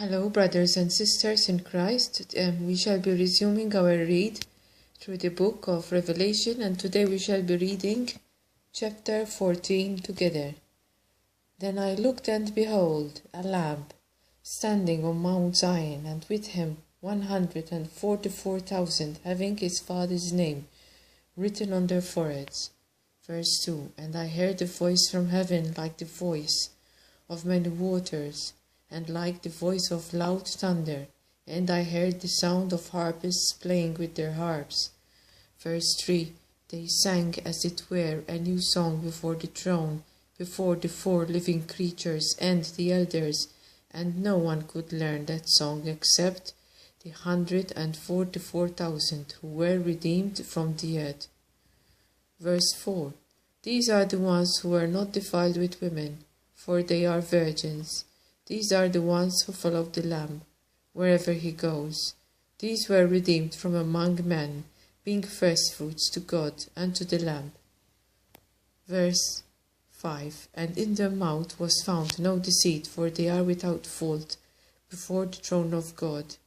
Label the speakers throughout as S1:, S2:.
S1: Hello, brothers and sisters in Christ. We shall be resuming our read through the book of Revelation, and today we shall be reading chapter 14 together. Then I looked, and behold, a Lamb standing on Mount Zion, and with him 144,000, having his Father's name written on their foreheads. Verse 2. And I heard a voice from heaven like the voice of many waters, and like the voice of loud thunder, and I heard the sound of harpists playing with their harps. Verse 3. They sang as it were a new song before the throne, before the four living creatures and the elders, and no one could learn that song except the 144,000 who were redeemed from the earth. Verse 4. These are the ones who are not defiled with women, for they are virgins. These are the ones who follow the Lamb, wherever he goes. These were redeemed from among men, being firstfruits to God and to the Lamb. Verse 5. And in their mouth was found no deceit, for they are without fault before the throne of God.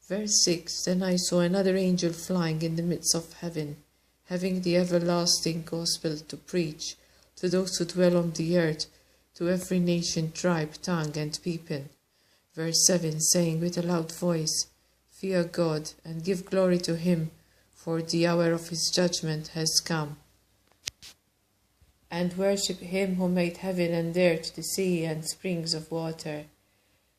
S1: Verse 6. Then I saw another angel flying in the midst of heaven, having the everlasting gospel to preach to those who dwell on the earth, to every nation, tribe, tongue, and people. Verse 7, saying with a loud voice, Fear God, and give glory to him, for the hour of his judgment has come. And worship him who made heaven and earth, the sea, and springs of water.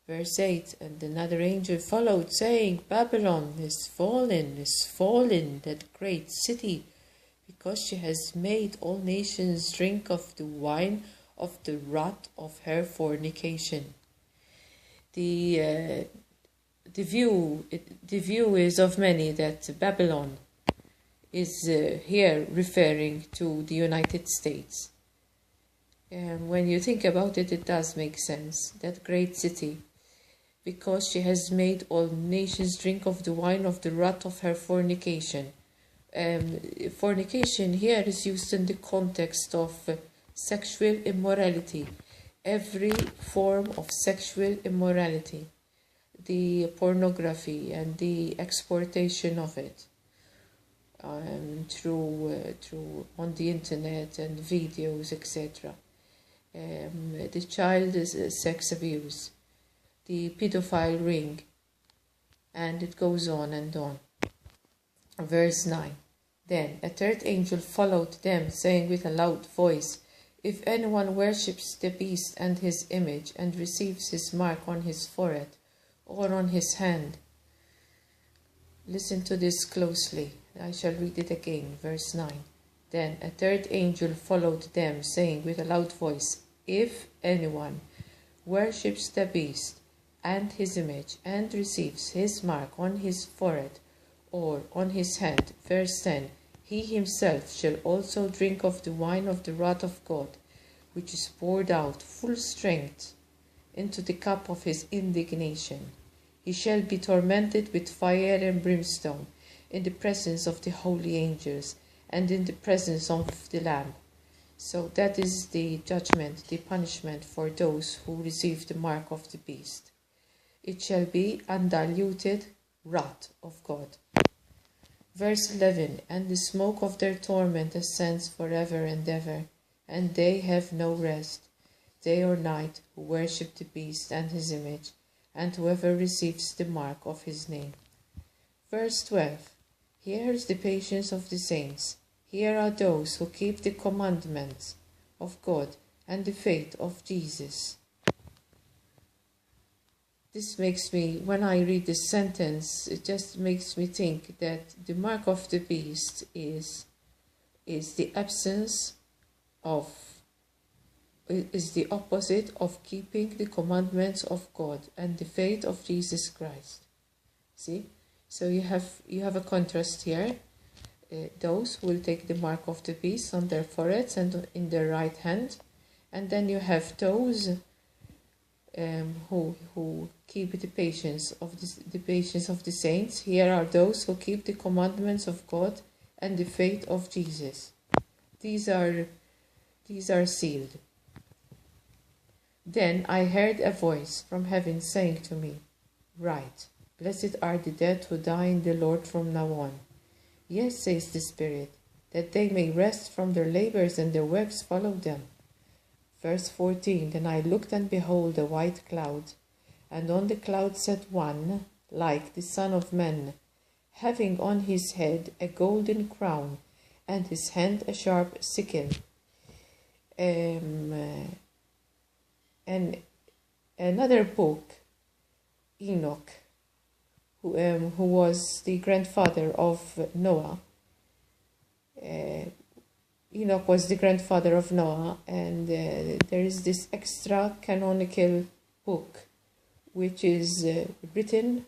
S1: Verse 8, and another angel followed, saying, Babylon is fallen, that great city, because she has made all nations drink of the wine of the wrath of her fornication. The view is of many that Babylon is here referring to the United States. And when you think about it, it does make sense. That great city, because she has made all nations drink of the wine of the wrath of her fornication. Fornication here is used in the context of sexual immorality, every form of sexual immorality, the pornography and the exportation of it through on the internet and videos, etc. The child sex abuse, the pedophile ring, and it goes on and on. Verse 9. Then a third angel followed them, saying with a loud voice, If anyone worships the beast and his image, and receives his mark on his forehead or on his hand. Listen to this closely. I shall read it again. Verse 9. Then a third angel followed them, saying with a loud voice, If anyone worships the beast and his image, and receives his mark on his forehead or on his hand. Verse 10. He himself shall also drink of the wine of the wrath of God, which is poured out full strength into the cup of his indignation. He shall be tormented with fire and brimstone in the presence of the holy angels and in the presence of the Lamb. So that is the judgment, the punishment for those who receive the mark of the beast. It shall be undiluted wrath of God. Verse 11, and the smoke of their torment ascends forever and ever, and they have no rest, day or night, who worship the beast and his image, and whoever receives the mark of his name. Verse 12, here is the patience of the saints. Here are those who keep the commandments of God and the faith of Jesus. This makes me, when I read this sentence, it just makes me think that the mark of the beast is the absence of, is the opposite of keeping the commandments of God and the faith of Jesus Christ. See? So you have a contrast here. Those who will take the mark of the beast on their foreheads and in their right hand, and then you have those who keep the patience of the saints. Here are those who keep the commandments of God and the faith of Jesus. These are sealed. Then I heard a voice from heaven saying to me, Right. Blessed are the dead who die in the Lord from now on. Yes, says the Spirit, that they may rest from their labors and their works follow them. Verse 14, Then I looked and behold a white cloud, and on the cloud sat one, like the Son of Man, having on his head a golden crown, and his hand a sharp sickle. And another book, Enoch, who was the grandfather of Noah. Enoch was the grandfather of Noah, and there is this extra canonical book, which is written,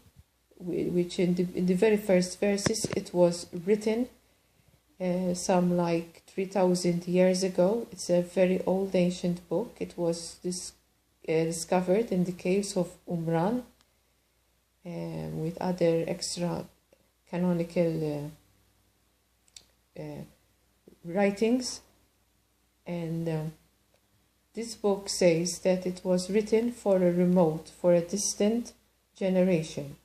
S1: which in the very first verses, it was written some like 3,000 years ago. It's a very old ancient book. It was discovered in the caves of Qumran with other extra canonical writings, and this book says that it was written for a distant generation.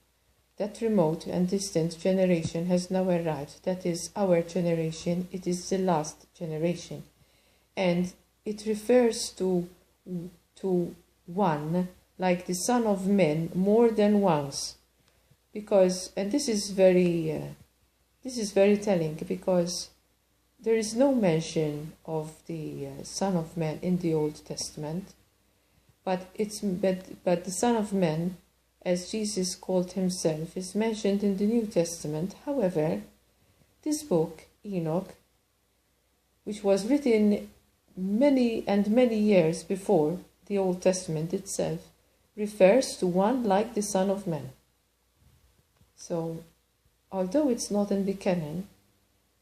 S1: That remote and distant generation has now arrived. That is our generation. It is the last generation. And it refers to one, like the Son of Man, more than once. Because, and this is very telling, because there is no mention of the Son of Man in the Old Testament, but the Son of Man, as Jesus called himself, is mentioned in the New Testament. However, this book, Enoch, which was written many years before the Old Testament itself, refers to one like the Son of Man. So, although it's not in the canon,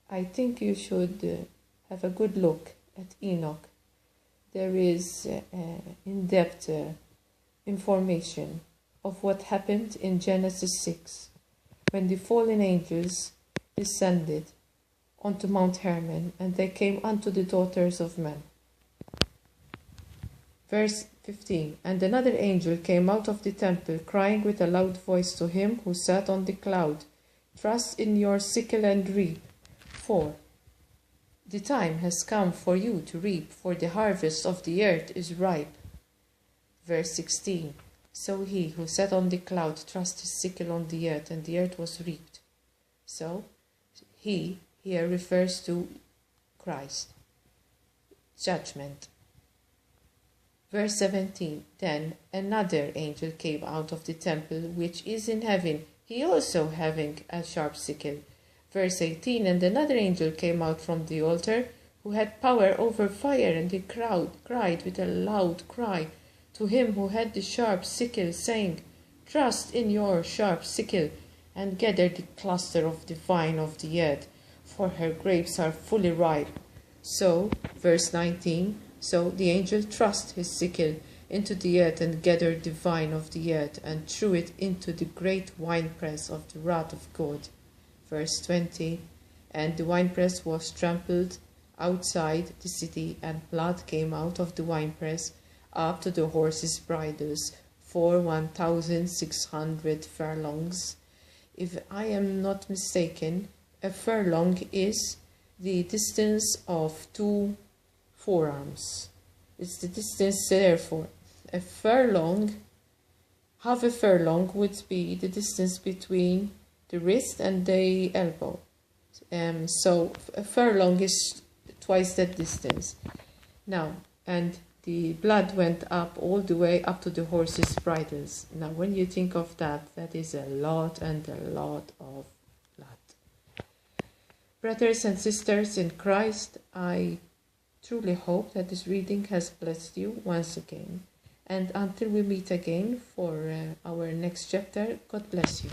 S1: I think you should have a good look at Enoch. There is in-depth information of what happened in Genesis 6, when the fallen angels descended onto Mount Hermon, and they came unto the daughters of men. Verse 15, And another angel came out of the temple, crying with a loud voice to him who sat on the cloud, Trust in your sickle and reap, for the time has come for you to reap, for the harvest of the earth is ripe. Verse 16, So he who sat on the cloud thrust his sickle on the earth, and the earth was reaped. So he here refers to Christ. Judgment. Verse 17, Then another angel came out of the temple which is in heaven, he also having a sharp sickle. Verse 18, And another angel came out from the altar, who had power over fire, and the crowd cried with a loud cry to him who had the sharp sickle, saying, Trust in your sharp sickle, and gather the cluster of the vine of the earth, for her grapes are fully ripe. So, verse 19, So the angel thrust his sickle into the earth, and gathered the vine of the earth, and threw it into the great winepress of the wrath of God. Verse 20, And the winepress was trampled outside the city, and blood came out of the winepress up to the horses' bridles for 1,600 furlongs. If I am not mistaken, a furlong is the distance of 2 forearms. It's the distance, therefore. A furlong, half a furlong would be the distance between the wrist and the elbow. So a furlong is twice that distance. Now, and the blood went up all the way up to the horses' bridles. Now, when you think of that, that is a lot and a lot of blood. Brothers and sisters in Christ, I truly hope that this reading has blessed you once again. And until we meet again for our next chapter, God bless you.